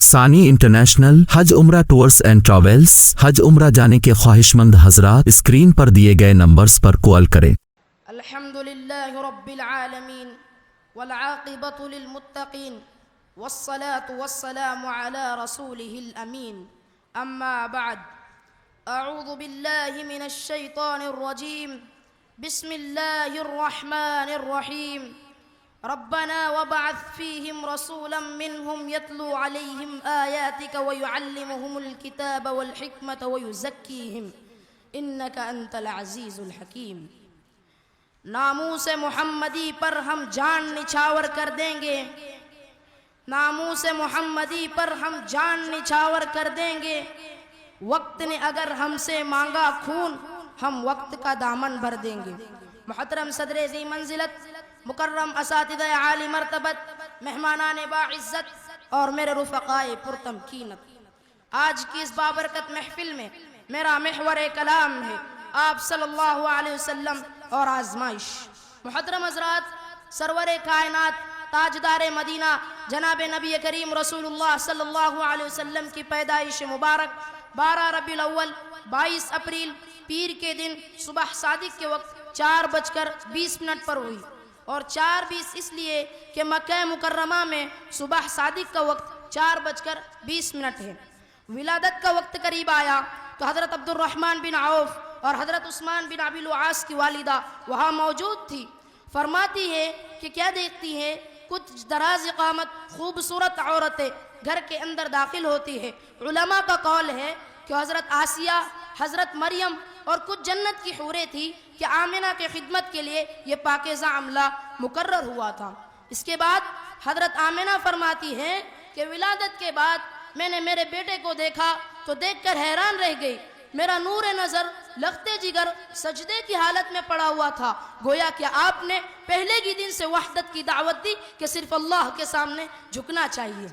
ثانی انٹرنیشنل حج عمرہ tours and travels حج عمرہ جانے کے خواہش مند حضرات اسکرین پر دیے گئے نمبرز پر کال کریں۔ الحمدللہ رب العالمین والعاقبۃ للمتقین والصلاة والسلام علی رسولہ الامین اما بعد اعوذ باللہ من الشیطان الرجیم بسم اللہ الرحمن الرحیم ربنا وابعث فيهم رسولا منهم يتلو عليهم آياتك ويعلمهم الكتاب والحكمة ويزكيهم إنك أنت العزيز الحكيم۔ ناموس محمدی پر ہم جان نچھاور کر دیں گے، ناموس محمدی پر ہم جان نچھاور کر دیں گے، وقت نے اگر ہم سے مانگا خون ہم وقت کا دامن بھر دیں گے۔ محترم صدر ذی منزلت، مکرم اساتذہ عالی مرتبت، مہمانان باعزت اور میرے رفقائے پرتمکینت، آج کی اس بابرکت محفل میں میرا محور کلام ہے آپ صلی اللہ علیہ وسلم اور آزمائش۔ محترم حضرات، سرور کائنات تاجدار مدینہ جناب نبی کریم رسول اللہ صلی اللہ علیہ وسلم کی پیدائش مبارک 12 ربیع الاول 22 اپریل پیر کے دن صبح صادق کے وقت 4:20 پر ہوئی، اور 4:20 اس لیے کہ مکہ مکرمہ میں صبح صادق کا وقت 4:20 ہے۔ ولادت کا وقت قریب آیا تو حضرت عبد الرحمن بن عوف اور حضرت عثمان بن ابی العاص کی والدہ وہاں موجود تھی۔ فرماتی ہے کہ کیا دیکھتی ہے، کچھ دراز قامت خوبصورت عورتیں گھر کے اندر داخل ہوتی ہے۔ علماء کا قول ہے کہ حضرت آسیہ، حضرت مریم اور کچھ جنت کی حوریں تھی کہ آمنہ کے خدمت کے لیے یہ پاکیزہ عملہ مقرر ہوا تھا۔ اس کے بعد حضرت آمنہ فرماتی ہے کہ ولادت کے بعد میں نے میرے بیٹے کو دیکھا تو دیکھ کر حیران رہ گئی، میرا نور نظر لختے جگر سجدے کی حالت میں پڑا ہوا تھا، گویا کہ آپ نے پہلے ہی دن سے وحدت کی دعوت دی کہ صرف اللہ کے سامنے جھکنا چاہیے۔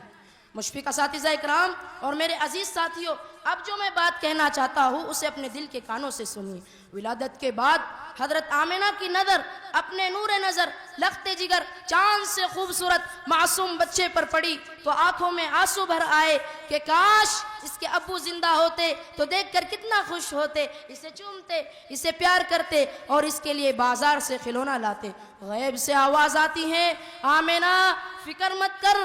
مشفق اساتذہ اکرام اور میرے عزیز ساتھیوں، اب جو میں بات کہنا چاہتا ہوں اسے اپنے دل کے کانوں سے سنیے۔ ولادت کے بعد حضرت آمنہ کی نظر اپنے نور نظر لختے جگر چاند سے خوبصورت معصوم بچے پر پڑی تو آنکھوں میں آنسو بھر آئے کہ کاش اس کے ابو زندہ ہوتے تو دیکھ کر کتنا خوش ہوتے، اسے چومتے، اسے پیار کرتے اور اس کے لیے بازار سے کھلونا لاتے۔ غیب سے آواز آتی ہے، آمنہ فکر مت کر،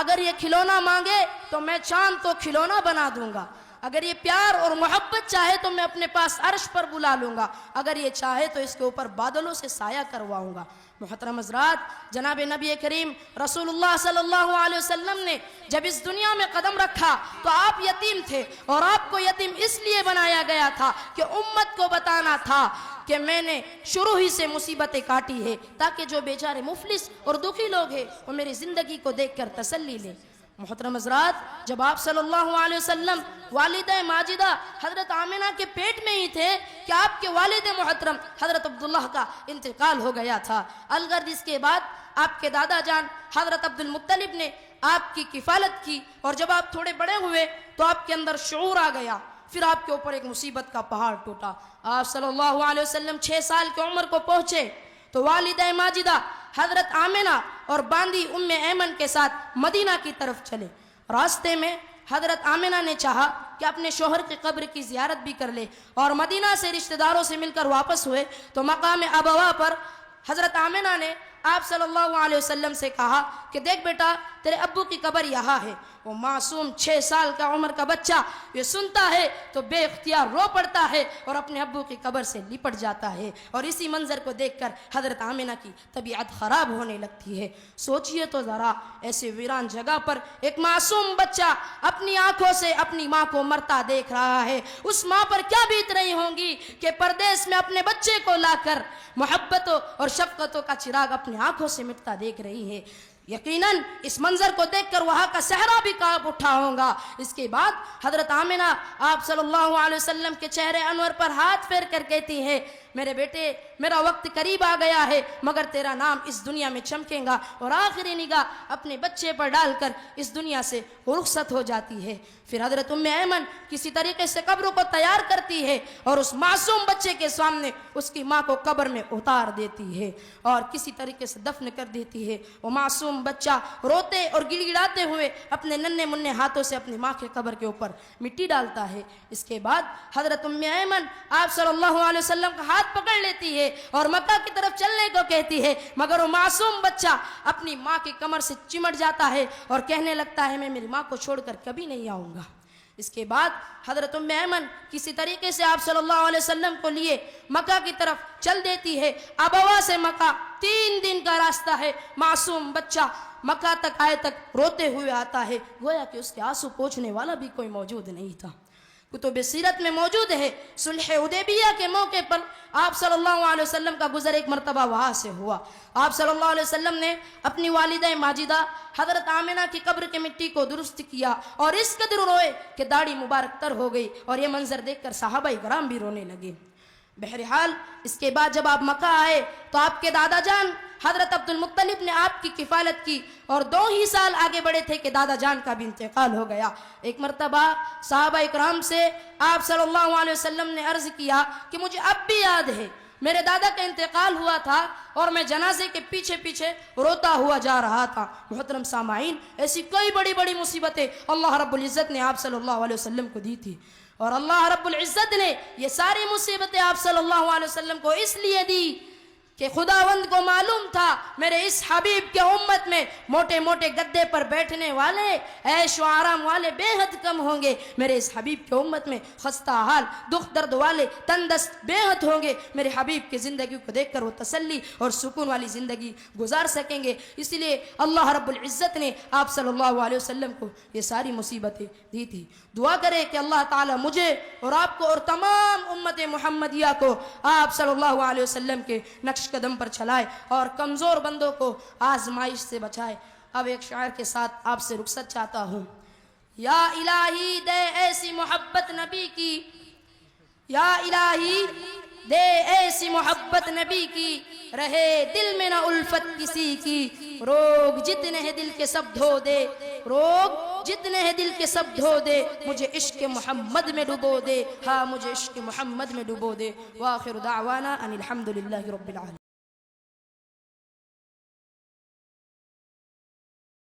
اگر یہ کھلونا مانگے تو میں چاند کو کھلونا بنا دوں گا، اگر یہ پیار اور محبت چاہے تو میں اپنے پاس عرش پر بلا لوں گا، اگر یہ چاہے تو اس کے اوپر بادلوں سے سایہ کرواؤں گا۔ محترم حضرات، جناب نبی کریم رسول اللہ صلی اللہ علیہ وسلم نے جب اس دنیا میں قدم رکھا تو آپ یتیم تھے، اور آپ کو یتیم اس لیے بنایا گیا تھا کہ امت کو بتانا تھا کہ میں نے شروع ہی سے مصیبتیں کاٹی ہے تاکہ جو بیچارے مفلس اور دکھی لوگ ہیں وہ میری زندگی کو دیکھ کر تسلی لیں۔ محترم حضرات، جب آپ صلی اللہ علیہ وسلم والدہ ماجدہ حضرت آمنہ کے پیٹ میں ہی تھے کہ آپ کے والد محترم حضرت عبداللہ کا انتقال ہو گیا تھا۔ الغرض اس کے بعد آپ کے دادا جان حضرت عبد المطلب نے آپ کی کفالت کی، اور جب آپ تھوڑے بڑے ہوئے تو آپ کے اندر شعور آ گیا، پھر آپ کے اوپر ایک مصیبت کا پہاڑ ٹوٹا۔ آپ صلی اللہ علیہ وسلم 6 سال کی عمر کو پہنچے تو والدہ ماجدہ حضرت آمنہ اور باندی ام ایمن کے ساتھ مدینہ کی طرف چلے۔ راستے میں حضرت آمنہ نے چاہا کہ اپنے شوہر کی قبر کی زیارت بھی کر لے، اور مدینہ سے رشتہ داروں سے مل کر واپس ہوئے تو مقام ابوا پر حضرت آمنہ نے آپ صلی اللہ علیہ وسلم سے کہا کہ دیکھ بیٹا، تیرے ابو کی قبر یہاں ہے۔ وہ معصوم 6 سال کا عمر کا بچہ یہ سنتا ہے تو بے اختیار رو پڑتا ہے اور اپنے ابو کی قبر سے لپٹ جاتا ہے، اور اسی منظر کو دیکھ کر حضرت آمنہ کی طبیعت خراب ہونے لگتی ہے۔ سوچئے تو ذرا، ایسے ویران جگہ پر ایک معصوم بچہ اپنی آنکھوں سے اپنی ماں کو مرتا دیکھ رہا ہے، اس ماں پر کیا بیت رہی ہوں گی کہ پردیس میں اپنے بچے کو لا کر محبتوں اور شفقتوں کا چراغ اپنی آنکھوں سے مٹتا دیکھ رہی ہے۔ یقیناً اس منظر کو دیکھ کر وہاں کا صحرا بھی کانپ اٹھا ہوگا۔ اس کے بعد حضرت آمنہ آپ صلی اللہ علیہ وسلم کے چہرے انور پر ہاتھ پھیر کر کہتی ہے، میرے بیٹے، میرا وقت قریب آ گیا ہے، مگر تیرا نام اس دنیا میں چمکے گا، اور آخری نگاہ اپنے بچے پر ڈال کر اس دنیا سے رخصت ہو جاتی ہے۔ پھر حضرت ام ایمن کسی طریقے سے قبر کو تیار کرتی ہے اور اس معصوم بچے کے سامنے اس کی ماں کو قبر میں اتار دیتی ہے اور کسی طریقے سے دفن کر دیتی ہے۔ وہ معصوم معصوم بچہ روتے اور گڑ گڑاتے ہوئے اپنے ننھے منھے ہاتھوں سے اپنی ماں کے قبر کے اوپر مٹی ڈالتا ہے. اس کے بعد حضرت ام ایمن آپ صلی اللہ علیہ وسلم کا ہاتھ پکڑ لیتی ہے اور مکہ کی طرف چلنے کو کہتی ہے، مگر وہ معصوم بچہ اپنی ماں کی کمر سے چمٹ جاتا ہے اور کہنے لگتا ہے میں میری ماں کو چھوڑ کر کبھی نہیں آؤں گا. اس کے بعد حضرت ام ایمن کسی طریقے سے آپ صلی اللہ علیہ وسلم کو لیے مکہ کی طرف چل دیتی ہے. ابوا سے مکہ 3 دن کا راستہ ہے. معصوم بچہ مکہ تک آئے تک روتے ہوئے آتا ہے، گویا کہ اس کے آنسو پوچھنے والا بھی کوئی موجود نہیں تھا. کتب سیرت میں موجود ہے صلح حدیبیہ کے موقع پر آپ صلی اللہ علیہ وسلم کا گزر ایک مرتبہ وہاں سے ہوا. آپ صلی اللہ علیہ وسلم نے اپنی والدہ ماجدہ حضرت آمنہ کی قبر کی مٹی کو درست کیا اور اس قدر روئے کہ داڑھی مبارک تر ہو گئی، اور یہ منظر دیکھ کر صحابہ کرام بھی رونے لگے. بہرحال اس کے بعد جب آپ مکہ آئے تو آپ کے دادا جان حضرت عبد المطلب نے آپ کی کفالت کی، اور 2 ہی سال آگے بڑھے تھے کہ دادا جان کا بھی انتقال ہو گیا. ایک مرتبہ صحابہ اکرام سے آپ صلی اللہ علیہ وسلم نے عرض کیا کہ مجھے اب بھی یاد ہے میرے دادا کا انتقال ہوا تھا اور میں جنازے کے پیچھے پیچھے روتا ہوا جا رہا تھا. محترم سامعین، ایسی کئی بڑی بڑی مصیبتیں اللہ رب العزت نے آپ صلی اللہ علیہ وسلم کو دی تھی، اور اللہ رب العزت نے یہ ساری مصیبتیں آپ صلی اللہ علیہ وسلم کو اس لیے دی کہ خداوند کو معلوم تھا میرے اس حبیب کے امت میں موٹے موٹے گدے پر بیٹھنے والے، عیش و آرام والے بے حد کم ہوں گے. میرے اس حبیب کے امت میں خستہ حال، دکھ درد والے تندرست بے حد ہوں گے. میرے حبیب کی زندگی کو دیکھ کر وہ تسلی اور سکون والی زندگی گزار سکیں گے. اس لیے اللہ رب العزت نے آپ صلی اللہ علیہ وسلم کو یہ ساری مصیبتیں دی تھی. دعا کرے کہ اللہ تعالیٰ مجھے اور آپ کو اور تمام امت محمدیہ کو آپ صلی اللہ علیہ وسلم کے نقش قدم پر چلائے اور کمزور بندوں کو آزمائش سے بچائے. اب ایک شاعر کے ساتھ آپ سے رخصت چاہتا ہوں. یا الہی دے ایسی محبت نبی کی، یا الہی دے ایسی محبت نبی کی، رہے دل میں نہ الفت کسی کی. روگ جتنے ہیں دل کے سب دھو دے، روگ جتنے ہیں دل کے سب دھو دے. مجھے عشق محمد میں ڈبو دے، ہاں مجھے عشق محمد میں ڈبو دے. وآخر دعوانا ان الحمدللہ رب العالمین.